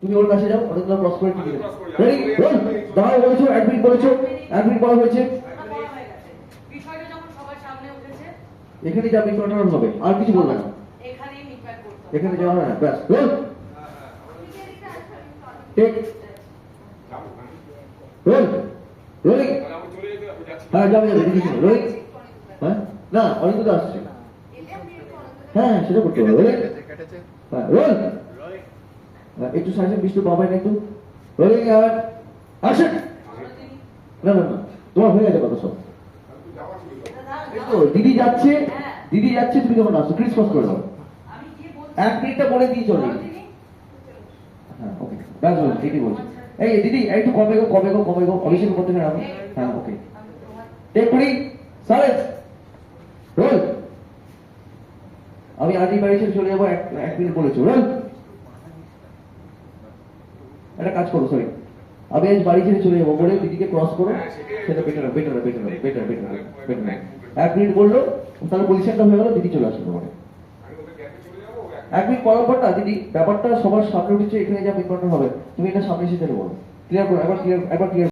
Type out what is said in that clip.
তুমি ওর কাছে যাও, অনেকটা ক্রস করে টিকে রেডি রোল। দাঁড়াও বলেছো, অ্যাডমিট বলেছো, অ্যাডমিট করা হয়েছে। বিষয়টা যখন সবার সামনে উঠেছে, এখানে যা মিট কন্ট্রোল হবে, আর কিছু বলবে না। এখানেই মিটম্যাট করতে হবে। এখানে যাওয়া না, ব্যাস রোল। Take role, rolling. হ্যাঁ যাবে যাবে, দেখি রোলিং। হ্যাঁ না, অনেক তো আসছে। হ্যাঁ সেটা করতে হবে। রোলিং। হ্যাঁ রোল। একটু সাইজে বিষ্ণু পাবেন একটু। রোলিং আর অ্যাকশন। না না না, তোমার হয়ে গেছে কথা সব। এই তো দিদি যাচ্ছে, দিদি যাচ্ছে, তুমি যখন আসছো ক্রিস ক্রস করে দাও। আমি কি বলছি? 1 মিনিটটা বলে দিয়ে চলে। হ্যাঁ ওকে, ব্যাস বলছি, দিদি বলছি। এই দিদি একটু কমে গো, কমে গো, কমে গো, অভিষেক করতে না আমি। হ্যাঁ ওকে, টেক করি, সাইলেন্স রোল। আমি আজই বাড়ি ছেড়ে চলে যাবো, 1 মিনিট বলেছো। রোল। একটা কাজ করো, সরি, আমি আজ বাড়ি ছেড়ে চলে যাবো বলে দিদিকে ক্রস করো, সেটা better better better better better better. 1 minute বললো, তাহলে পজিশনটা হয়ে গেল, দিদি চলে আসলো তোমাকে। 1 মিনিট পর পর না দিদি, ব্যাপারটা সবার সামনে উঠেছে, এখানে যা মিট হবে, তুমি এটা সামনে এসে চলে বলো, ক্লিয়ার করো একবার, ক্লিয়ার একবার ক্লিয়ার।